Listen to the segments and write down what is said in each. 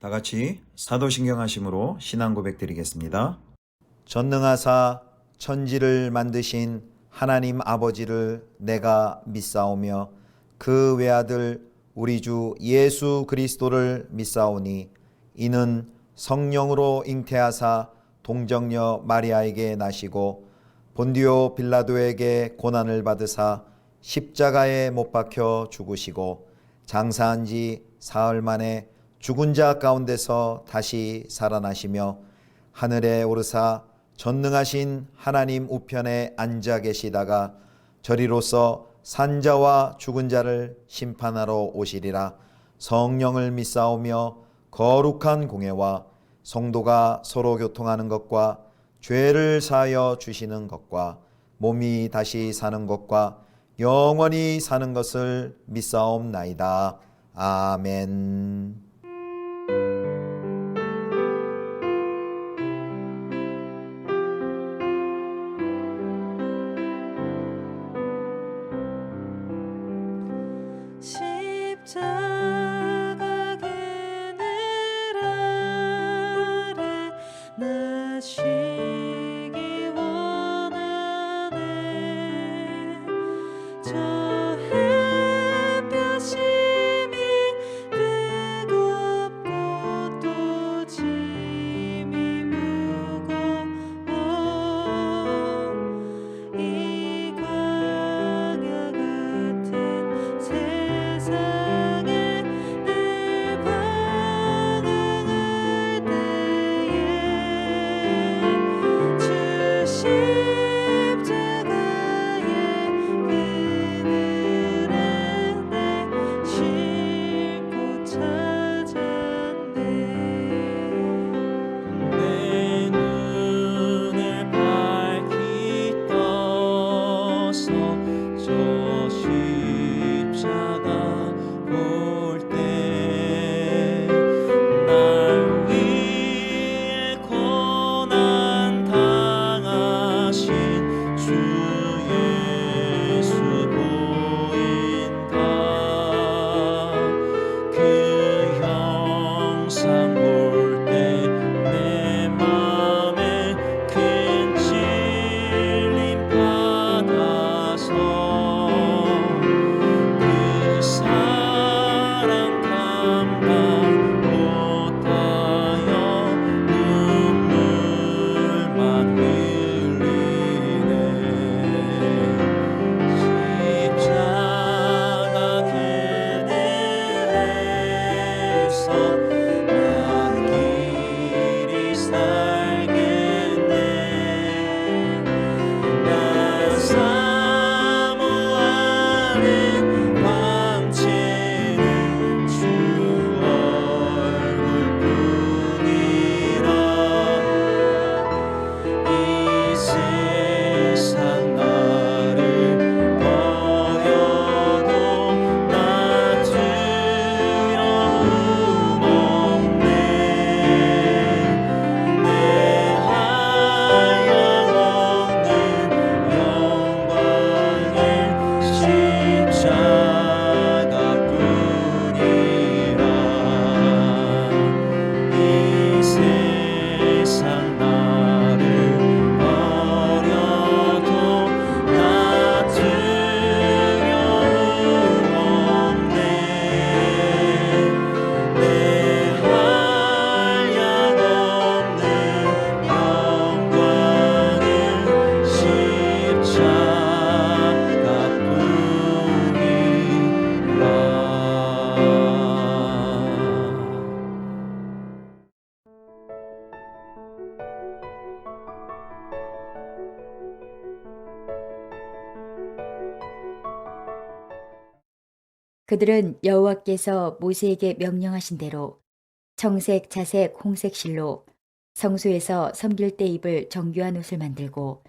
다 같이 사도신경 하심으로 신앙 고백 드리겠습니다. 전능하사 천지를 만드신 하나님 아버지를 내가 믿사오며 그 외아들 우리 주 예수 그리스도를 믿사오니 이는 성령으로 잉태하사 동정녀 마리아에게 나시고 본디오 빌라도에게 고난을 받으사 십자가에 못 박혀 죽으시고 장사한 지 사흘 만에 죽은 자 가운데서 다시 살아나시며 하늘에 오르사 전능하신 하나님 우편에 앉아 계시다가 저리로서 산자와 죽은 자를 심판하러 오시리라. 성령을 믿사오며 거룩한 공회와 성도가 서로 교통하는 것과 죄를 사하여 주시는 것과 몸이 다시 사는 것과 영원히 사는 것을 믿사옵나이다. 아멘. 십자가 그늘 아래 나 쉬기 원하네. 저 햇볕이 뜨겁고 또 짐이 무거워 이 광야 같은 세상에 늘 방황할 때에 주 십자가의 그늘에 내 쉴 곳 찾았네. 내 눈을 밝히 떠서 저 십자가 볼 때 날 위해 고난 당하신 주 예수 보인다. 그 형상 볼 때 내 맘에 큰 찔림 받아서 그 사랑 감당 못하여 눈물만 흘리네. 십자가 그늘에서 난 길이 살겠네. 난 사모하는 왕체는 주 얼굴뿐이라. 이 세상 나를 버려도 나 두려움 없네. 내 한량없는 영광의 십자가뿐이라. 이 세상 나를 버려도 나 두려움 없네. 내 한량없는 영광의 그들은 여호와께서 모세에게 명령하신 대로 청색, 자색, 홍색 실로 성소에서 섬길 때 입을 정교한 옷을 만들고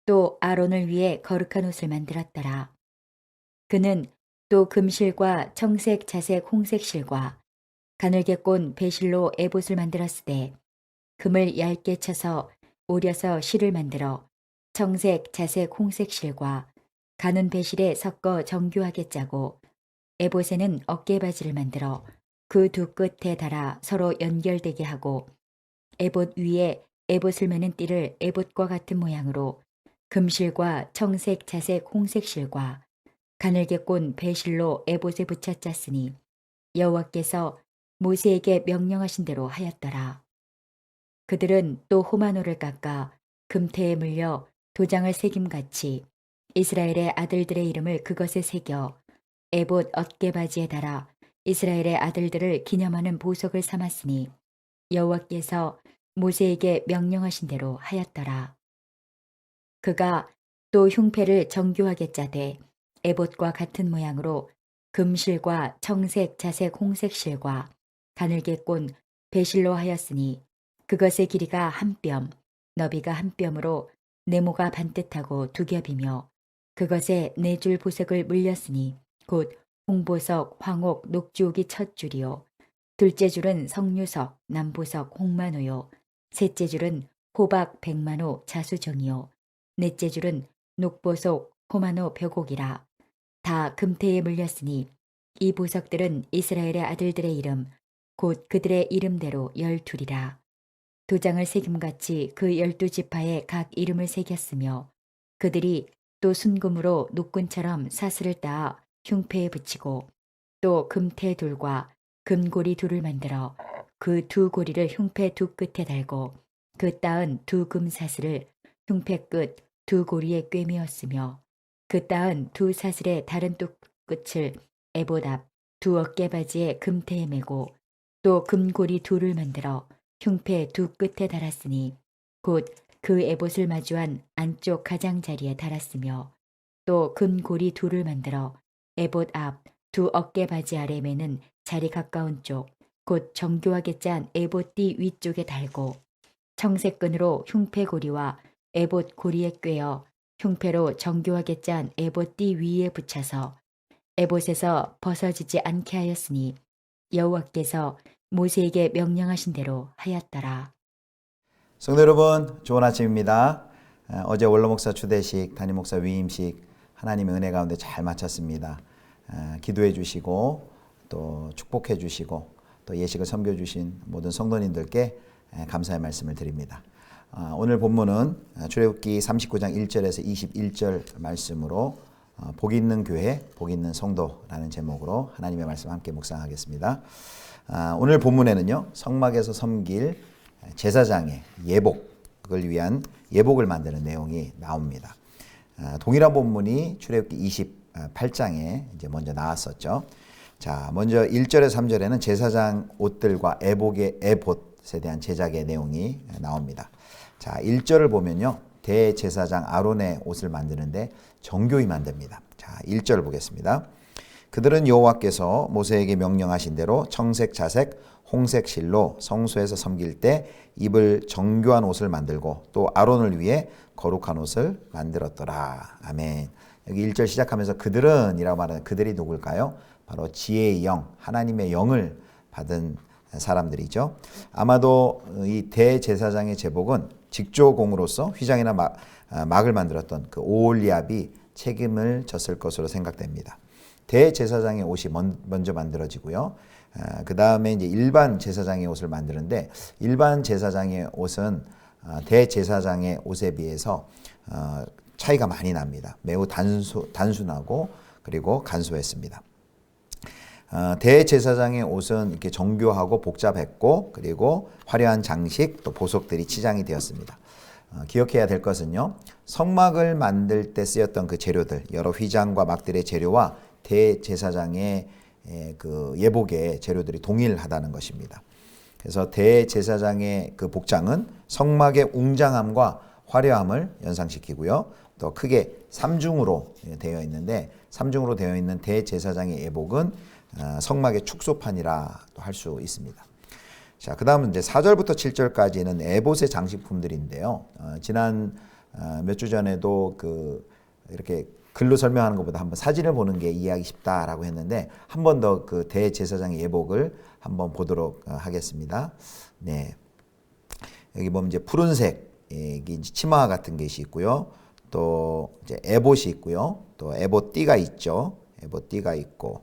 또 아론을 위해 거룩한 옷을 만들었더라. 그는 또 금실과 청색, 자색, 홍색 실과 가늘게 꼰 배실로 에봇을 만들었으되 금을 얇게 쳐서 오려서 실을 만들어 청색, 자색, 홍색 실과 가는 배실에 섞어 정교하게 짜고 에봇에는 어깨바지를 만들어 그 두 끝에 달아 서로 연결되게 하고 에봇 위에 에봇을 매는 띠를 에봇과 같은 모양으로 금실과 청색, 자색, 홍색 실과 가늘게 꼰 배실로 에봇에 붙여 짰으니 여호와께서 모세에게 명령하신 대로 하였더라. 그들은 또 호마노를 깎아 금태에 물려 도장을 새김같이 이스라엘의 아들들의 이름을 그것에 새겨 에봇 어깨바지에 달아 이스라엘의 아들들을 기념하는 보석을 삼았으니 여호와께서 모세에게 명령하신 대로 하였더라. 그가 또 흉패를 정교하게 짜되 에봇과 같은 모양으로 금실과 청색, 자색, 홍색 실과 가늘게 꼰 배실로 하였으니 그것의 길이가 한 뼘, 너비가 한 뼘으로 네모가 반듯하고 두 겹이며 그것에 네 줄 보석을 물렸으니 곧 홍보석, 황옥, 녹주옥이 첫 줄이요. 둘째 줄은 석류석, 남보석, 홍만호요. 셋째 줄은 호박, 백만호, 자수정이요. 넷째 줄은 녹보석, 호만호, 벽옥이라. 다 금태에 물렸으니 이 보석들은 이스라엘의 아들들의 이름, 곧 그들의 이름대로 12이라. 도장을 새김같이 그 12지파에 각 이름을 새겼으며 그들이 또 순금으로 녹군처럼 사슬을 따아 흉패에 붙이고 또 금태 둘과 금고리 둘을 만들어 그 두 고리를 흉패 두 끝에 달고 그 따은 두 금사슬을 흉패 끝 두 고리에 꿰매었으며 그 따은 두 사슬의 다른 두 끝을 에봇 앞 두 어깨바지에 금태에 매고 또 금고리 둘을 만들어 흉패 두 끝에 달았으니 곧 그 에봇을 마주한 안쪽 가장자리에 달았으며 또 금고리 둘을 만들어 에봇 앞 두 어깨바지 아래 매는 자리 가까운 쪽 곧 정교하게 짠 에봇 띠 위쪽에 달고 청색 끈으로 흉패 고리와 에봇 고리에 꿰어 흉패로 정교하게 짠 에봇 띠 위에 붙여서 에봇에서 벗어지지 않게 하였으니 여호와께서 모세에게 명령하신 대로 하였더라. 성도 여러분, 좋은 아침입니다. 어제 원로목사 추대식, 담임목사 위임식 하나님의 은혜 가운데 잘 마쳤습니다. 기도해 주시고 또 축복해 주시고 또 예식을 섬겨 주신 모든 성도님들께 감사의 말씀을 드립니다. 오늘 본문은 출애굽기 39장 1절에서 21절 말씀으로 복 있는 교회, 복 있는 성도라는 제목으로 하나님의 말씀 함께 묵상하겠습니다. 오늘 본문에는요, 성막에서 섬길 제사장의 예복을 위한 예복을 만드는 내용이 나옵니다. 동일한 본문이 출애굽기 28장에 이제 먼저 나왔었죠. 자, 먼저 1절에서 3절에는 제사장 옷들과 에복의 에봇에 대한 제작의 내용이 나옵니다. 자, 1절을 보면요, 대제사장 아론의 옷을 만드는데 정교히 만듭니다. 자, 1절을 보겠습니다. 그들은 여호와께서 모세에게 명령하신 대로 청색, 자색, 홍색 실로 성소에서 섬길 때 입을 정교한 옷을 만들고 또 아론을 위해 거룩한 옷을 만들었더라. 아멘. 여기 1절 시작하면서 그들은 이라고 말하는 그들이 누굴까요? 바로 지혜의 영, 하나님의 영을 받은 사람들이죠. 아마도 이 대제사장의 제복은 직조공으로서 휘장이나 막을 만들었던 그 오홀리압이 책임을 졌을 것으로 생각됩니다. 대제사장의 옷이 먼저 만들어지고요. 그 다음에 이제 일반 제사장의 옷을 만드는데 일반 제사장의 옷은 대제사장의 옷에 비해서 차이가 많이 납니다. 매우 단순하고 그리고 간소했습니다. 대제사장의 옷은 이렇게 정교하고 복잡했고 그리고 화려한 장식 또 보석들이 치장이 되었습니다. 기억해야 될 것은요, 성막을 만들 때 쓰였던 그 재료들, 여러 휘장과 막들의 재료와 대제사장의 그 예복의 재료들이 동일하다는 것입니다. 그래서 대제사장의 그 복장은 성막의 웅장함과 화려함을 연상시키고요. 또 크게 3중으로 되어 있는데 3중으로 되어 있는 대제사장의 예복은 성막의 축소판이라도 할 수 있습니다. 자, 그 다음은 이제 4절부터 7절까지는 에봇의 장식품들인데요. 지난 몇 주 전에도 이렇게 글로 설명하는 것보다 한번 사진을 보는 게 이해하기 쉽다라고 했는데 한 번 더 그 대제사장의 예복을 한번 보도록 하겠습니다. 네. 여기 보면 이제 푸른색 이제 치마 같은 것이 있고요. 또 이제 에봇이 있고요. 또 에봇 띠가 있죠. 에봇 띠가 있고.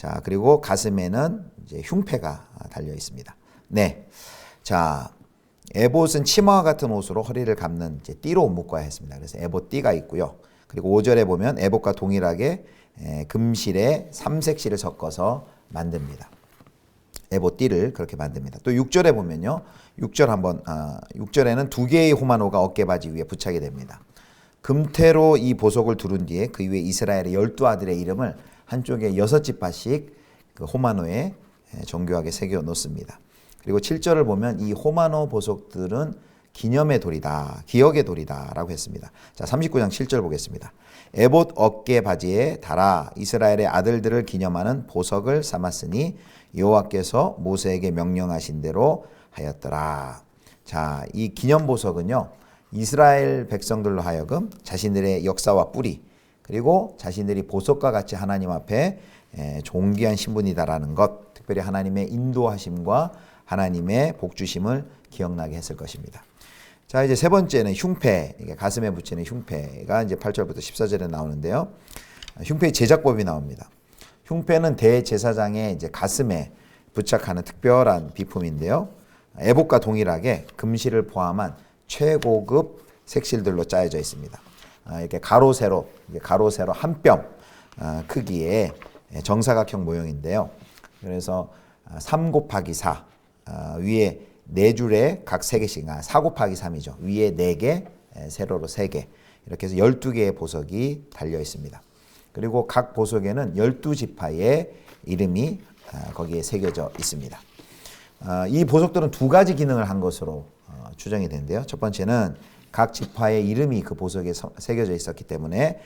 자, 그리고 가슴에는 이제 흉패가 달려 있습니다. 네. 자, 에봇은 치마와 같은 옷으로 허리를 감는 이제 띠로 묶어야 했습니다. 그래서 에봇 띠가 있고요. 그리고 5절에 보면 에봇과 동일하게 금실에 삼색실을 섞어서 만듭니다. 에봇 띠를 그렇게 만듭니다. 또 6절에 보면요. 6절에는 두 개의 호마노가 어깨바지 위에 붙이게 됩니다. 금태로 이 보석을 두른 뒤에 그 위에 이스라엘의 12아들의 이름을 한쪽에 6지파씩 그 호마노에 정교하게 새겨 놓습니다. 그리고 7절을 보면 이 호마노 보석들은 기념의 돌이다, 기억의 돌이다 라고 했습니다. 자, 39장 7절 보겠습니다. 에봇 어깨 바지에 달아 이스라엘의 아들들을 기념하는 보석을 삼았으니 여호와께서 모세에게 명령하신 대로 하였더라. 자, 이 기념 보석은요, 이스라엘 백성들로 하여금 자신들의 역사와 뿌리, 그리고 자신들이 보석과 같이 하나님 앞에 존귀한 신분이다라는 것, 특별히 하나님의 인도하심과 하나님의 복주심을 기억나게 했을 것입니다. 자, 이제 세 번째는 흉패, 이게 가슴에 붙이는 흉패가 이제 8절부터 14절에 나오는데요. 흉패의 제작법이 나옵니다. 흉패는 대제사장의 이제 가슴에 부착하는 특별한 비품인데요. 에봇과 동일하게 금실을 포함한 최고급 색실들로 짜여져 있습니다. 이렇게 가로 세로 한 뼘 크기의 정사각형 모형인데요. 그래서 3 곱하기 4 위에 4줄에 각 3개씩, 4 곱하기 3이죠. 위에 4개, 세로로 3개. 이렇게 해서 12개의 보석이 달려 있습니다. 그리고 각 보석에는 12지파의 이름이 거기에 새겨져 있습니다. 이 보석들은 두 가지 기능을 한 것으로 추정이 되는데요. 첫 번째는 각 지파의 이름이 그 보석에 새겨져 있었기 때문에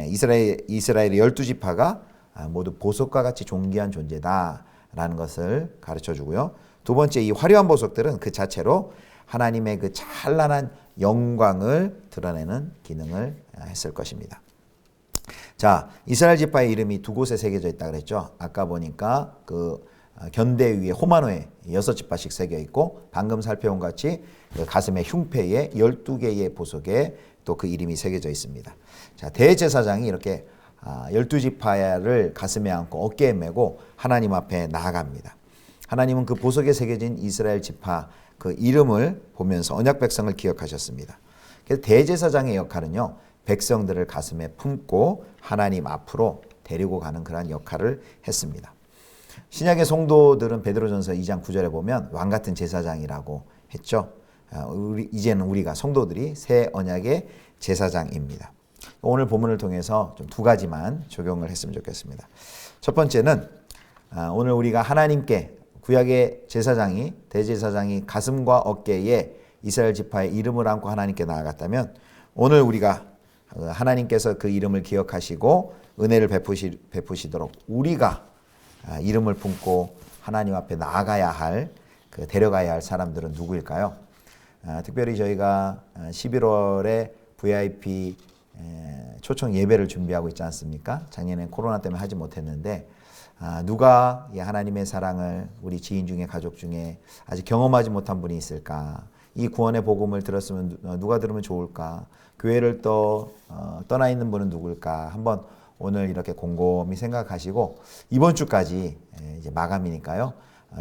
이스라엘의 12지파가 모두 보석과 같이 존귀한 존재다라는 것을 가르쳐 주고요. 두 번째, 이 화려한 보석들은 그 자체로 하나님의 그 찬란한 영광을 드러내는 기능을 했을 것입니다. 자, 이스라엘 지파의 이름이 두 곳에 새겨져 있다 그랬죠. 아까 보니까 그 견대 위에 호마노에 6지파씩 새겨 있고, 방금 살펴본 것 같이 그 가슴의 흉패에 12개의 보석에 또 그 이름이 새겨져 있습니다. 자, 대제사장이 이렇게 12지파를 가슴에 안고 어깨에 메고 하나님 앞에 나아갑니다. 하나님은 그 보석에 새겨진 이스라엘 지파 그 이름을 보면서 언약 백성을 기억하셨습니다. 그래서 대제사장의 역할은요, 백성들을 가슴에 품고 하나님 앞으로 데리고 가는 그러한 역할을 했습니다. 신약의 성도들은 베드로전서 2장 9절에 보면 왕 같은 제사장이라고 했죠. 이제는 우리가 성도들이 새 언약의 제사장입니다. 오늘 본문을 통해서 좀 두 가지만 적용을 했으면 좋겠습니다. 첫 번째는 오늘 우리가 하나님께 구약의 제사장이, 대제사장이 가슴과 어깨에 이스라엘 지파의 이름을 안고 하나님께 나아갔다면, 오늘 우리가 하나님께서 그 이름을 기억하시고 은혜를 베푸시도록 우리가 이름을 품고 하나님 앞에 나아가야 할, 그 데려가야 할 사람들은 누구일까요? 특별히 저희가 11월에 VIP 초청 예배를 준비하고 있지 않습니까? 작년에 코로나 때문에 하지 못했는데, 누가 하나님의 사랑을 우리 지인 중에, 가족 중에 아직 경험하지 못한 분이 있을까? 이 구원의 복음을 들었으면 누가 들으면 좋을까? 교회를 떠나 있는 분은 누굴까? 한번 오늘 이렇게 곰곰이 생각하시고, 이번 주까지 이제 마감이니까요.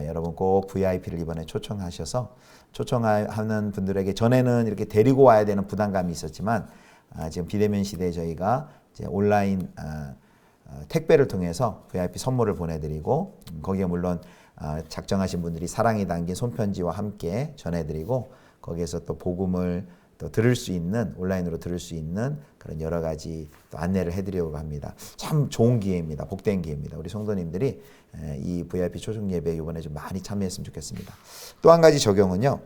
여러분 꼭 VIP를 이번에 초청하셔서, 초청하는 분들에게 전에는 이렇게 데리고 와야 되는 부담감이 있었지만, 지금 비대면 시대에 저희가 이제 온라인 택배를 통해서 VIP 선물을 보내드리고, 거기에 물론 작정하신 분들이 사랑이 담긴 손편지와 함께 전해드리고, 거기에서 또 복음을 또 들을 수 있는, 온라인으로 들을 수 있는 그런 여러 가지 또 안내를 해드리려고 합니다. 참 좋은 기회입니다. 복된 기회입니다. 우리 성도님들이 이 VIP 초청 예배 이번에 좀 많이 참여했으면 좋겠습니다. 또 한 가지 적용은요,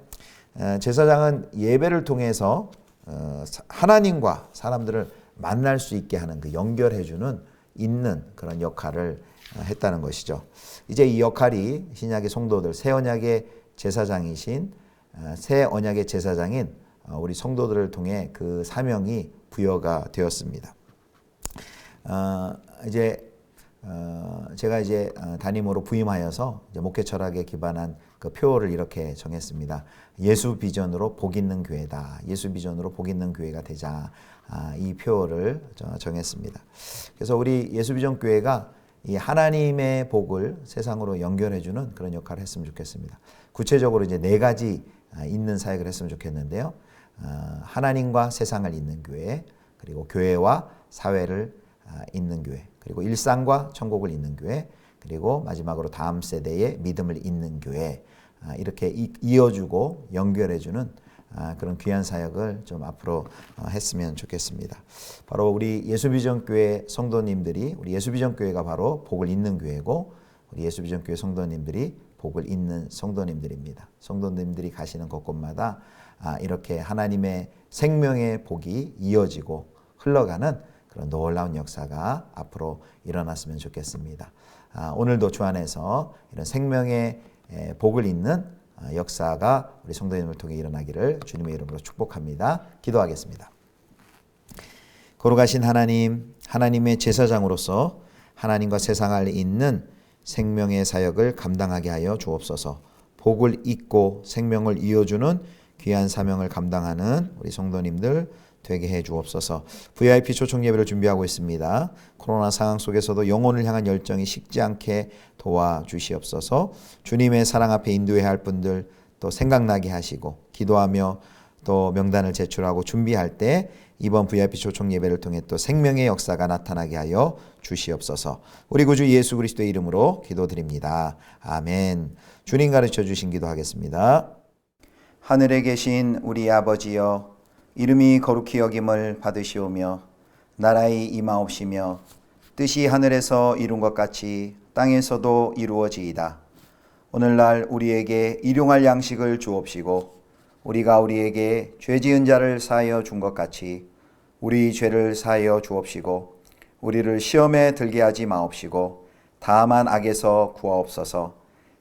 제사장은 예배를 통해서 하나님과 사람들을 만날 수 있게 하는, 그 연결해주는 있는 그런 역할을 했다는 것이죠. 이제 이 역할이 신약의 성도들, 새 언약의 제사장이신, 새 언약의 제사장인 우리 성도들을 통해 그 사명이 부여가 되었습니다. 제가 이제 담임으로 부임하여서 이제 목회 철학에 기반한 그 표어를 이렇게 정했습니다. 예수 비전으로 복 있는 교회다. 예수 비전으로 복 있는 교회가 되자. 이 표어를 정했습니다. 그래서 우리 예수 비전 교회가 이 하나님의 복을 세상으로 연결해주는 그런 역할을 했으면 좋겠습니다. 구체적으로 이제 4가지 있는 사역을 했으면 좋겠는데요. 하나님과 세상을 잇는 교회, 그리고 교회와 사회를 잇는 교회, 그리고 일상과 천국을 잇는 교회, 그리고 마지막으로 다음 세대의 믿음을 잇는 교회, 이렇게 이어주고 연결해주는 그런 귀한 사역을 좀 앞으로 했으면 좋겠습니다. 바로 우리 예수비전교회 성도님들이, 우리 예수비전교회가 바로 복을 잇는 교회고, 우리 예수비전교회 성도님들이 복을 잇는 성도님들입니다. 성도님들이 가시는 곳곳마다 이렇게 하나님의 생명의 복이 이어지고 흘러가는 그런 놀라운 역사가 앞으로 일어났으면 좋겠습니다. 오늘도 주 안에서 이런 생명의 복을 잇는 역사가 우리 성도님을 통해 일어나기를 주님의 이름으로 축복합니다. 기도하겠습니다. 거룩하신 하나님, 하나님의 제사장으로서 하나님과 세상을 잇는 생명의 사역을 감당하게 하여 주옵소서. 복을 잇고 생명을 이어주는 귀한 사명을 감당하는 우리 성도님들 되게 해 주옵소서. VIP 초청 예배를 준비하고 있습니다. 코로나 상황 속에서도 영혼을 향한 열정이 식지 않게 도와주시옵소서. 주님의 사랑 앞에 인도해야 할 분들 또 생각나게 하시고, 기도하며 또 명단을 제출하고 준비할 때 이번 VIP 초청 예배를 통해 또 생명의 역사가 나타나게 하여 주시옵소서. 우리 구주 예수 그리스도의 이름으로 기도드립니다. 아멘. 주님 가르쳐 주신 기도하겠습니다. 하늘에 계신 우리 아버지여, 이름이 거룩히 여김을 받으시오며 나라의 임하옵시며 뜻이 하늘에서 이룬 것 같이 땅에서도 이루어지이다. 오늘날 우리에게 일용할 양식을 주옵시고, 우리가 우리에게 죄 지은 자를 사하여 준 것 같이 우리 죄를 사하여 주옵시고, 우리를 시험에 들게 하지 마옵시고 다만 악에서 구하옵소서.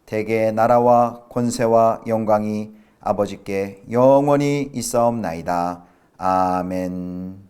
대개 나라와 권세와 영광이 아버지께 영원히 있사옵나이다. 아멘.